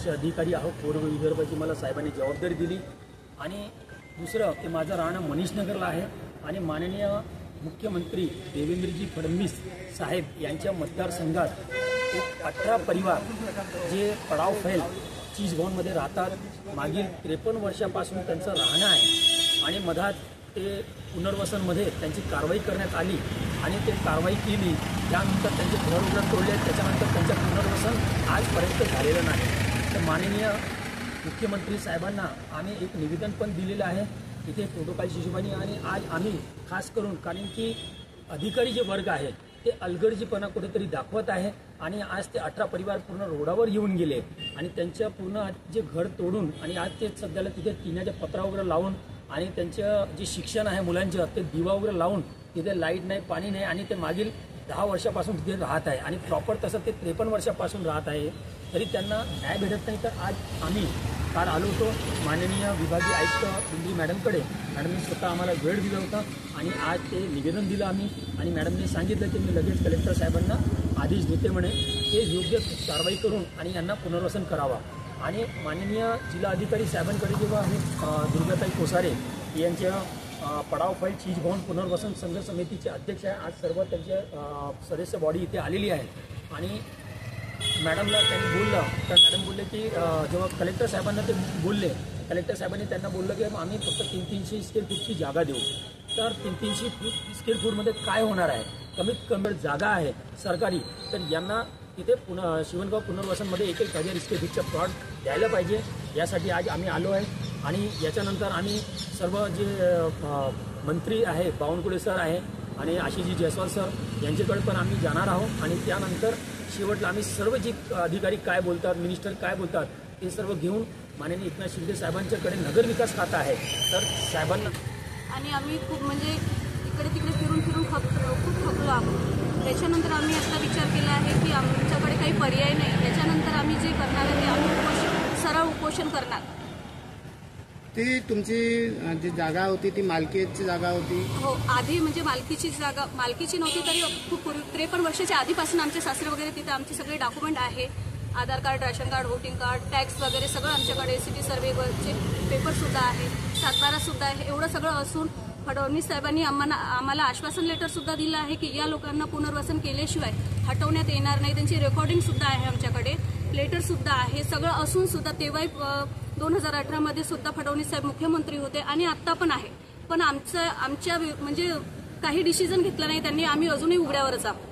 विभागाचे अधिकारी आहोत. पूर्व विदर्भाची मला साहेबांनी जबाबदारी दिली. आणि दुसरं की माझं राहणं मनीषनगरला आहे आणि माननीय मुख्यमंत्री देवेंद्रजी फडणवीस साहेब यांच्या मतदारसंघात एक 18 परिवार जे पडाव फैल चीज भवनमध्ये राहतात. मागील 53 वर्षापासून त्यांचं राहणं आहे आणि मधात ते पुनर्वसनमध्ये त्यांची कारवाई करण्यात आली आणि ते कारवाई केली. त्यानंतर त्यांचे घर उघड तोडले. त्याच्यानंतर त्यांचं पुनर्वसन आजपर्यंत झालेलं नाही. तर माननीय मुख्यमंत्री साहेबांना आम्ही एक निवेदन पण दिलेलं आहे इथे प्रोटोकॉल हिशोबाने. आणि आज आम्ही खास करून कारण की अधिकारी जे वर्ग आहे ते अलगर्जीपणा कुठेतरी दाखवत आहे आणि आज ते 18 परिवार पूर्ण रोडावर येऊन गेले आणि त्यांच्या पूर्ण जे घर तोडून आणि आज ते सध्याला तिथे टिण्याच्या पत्रा वगैरे लावून आणि त्यांचं जे शिक्षण आहे मुलांचं ते दिवा वगैरे लावून तिथे लाईट नाही, पाणी नाही आणि ते मागील 10 वर्षापासून तिथे राहत आहे आणि प्रॉपर तसं ते 53 वर्षापासून राहत आहे. तरी त्यांना न्याय भेटत नाही. तर आज आम्ही काल आलो होतो माननीय विभागीय आयुक्त बिंद्री मॅडमकडे. मॅडमने स्वतः आम्हाला वेळ दिला होता आणि आज ते निवेदन दिलं आम्ही आणि मॅडमने सांगितलं की मी लगेच कलेक्टर साहेबांना आदेश देते म्हणे ते योग्य कारवाई करून आणि यांना पुनर्वसन करावा. आणि माननीय जिल्हाधिकारी साहेबांकडे जेव्हा आम्ही दुर्गाताई कोसारे यांच्या पडाव फैल चीज भवन पुनर्वसन संघ समितीचे अध्यक्ष आहे. आज सर्व त्यांचे सदस्य बॉडी इथे आलेली आहे आणि मॅडमला त्यांनी बोललं तर मॅडम बोलले की जेव्हा कलेक्टर साहेबांना ते बोलले कलेक्टर साहेबांनी त्यांना बोललं की आम्ही फक्त 300 स्क्वेअर फूटची जागा देऊ. तर 300 स्क्वेअर फूटमध्ये काय होणार आहे? कमीत कमी जागा आहे सरकारी. तर यांना तिथे शिवणगाव पुनर्वसनमध्ये 1,000 स्क्वेअर फूटचा प्लॉट द्यायला पाहिजे. यासाठी आज आम्ही आलो आहे. आणि याच्यानंतर आम्ही सर्व जे मंत्री आहे बावनकुळे सर आहे आणि आशिषजी जयस्वाल सर यांच्याकडे पण आम्ही जाणार आहोत. आणि त्यानंतर शेवटला आम्ही सर्व जे अधिकारी काय बोलतात, मिनिस्टर काय बोलतात ते सर्व घेऊन माननीय एकनाथ शिंदे साहेबांच्याकडे नगर विकास खातं आहे तर साहेबांना. आणि आम्ही खूप म्हणजे इकडे तिकडे फिरून खूप थकलो आहोत. त्याच्यानंतर आम्ही आता विचार केला आहे की आमच्याकडे काही पर्याय नाही. त्याच्यानंतर आम्ही जे करणार आहे ते आम्ही सरळ उपोषण करणार. ती तुमची जी जागा होती ती मालकीची जागा होती? हो, आधी म्हणजे मालकीची जागा मालकीची नव्हती तरी खूप पूर्वी 53 वर्षाच्या आधीपासून आमचे सासरे वगैरे तिथे आमचे सगळे डॉक्युमेंट आहे. Aadhaar card, ration card, voting card, tax वगैरे सगळं आमच्याकडे. सिटी सर्वेचे पेपरसुद्धा आहे, सातबारासुद्धा आहे. एवढं सगळं असून फडणवीस साहेबांनी आम्हाला आश्वासन लेटरसुद्धा दिलं आहे की या लोकांना पुनर्वसन केल्याशिवाय हटवण्यात येणार नाही. त्यांची रेकॉर्डिंगसुद्धा आहे आमच्याकडे, लेटरसुद्धा आहे. सगळं असून सुद्धा तेव्हाही 2018 मध्ये सुद्धा फडणवीस साहेब मुख्यमंत्री होते आणि आत्ता पण आहे. पण आमच्या म्हणजे काही डिसिजन घेतला नाही त्यांनी. आम्ही अजूनही उघड्यावरच आहोत.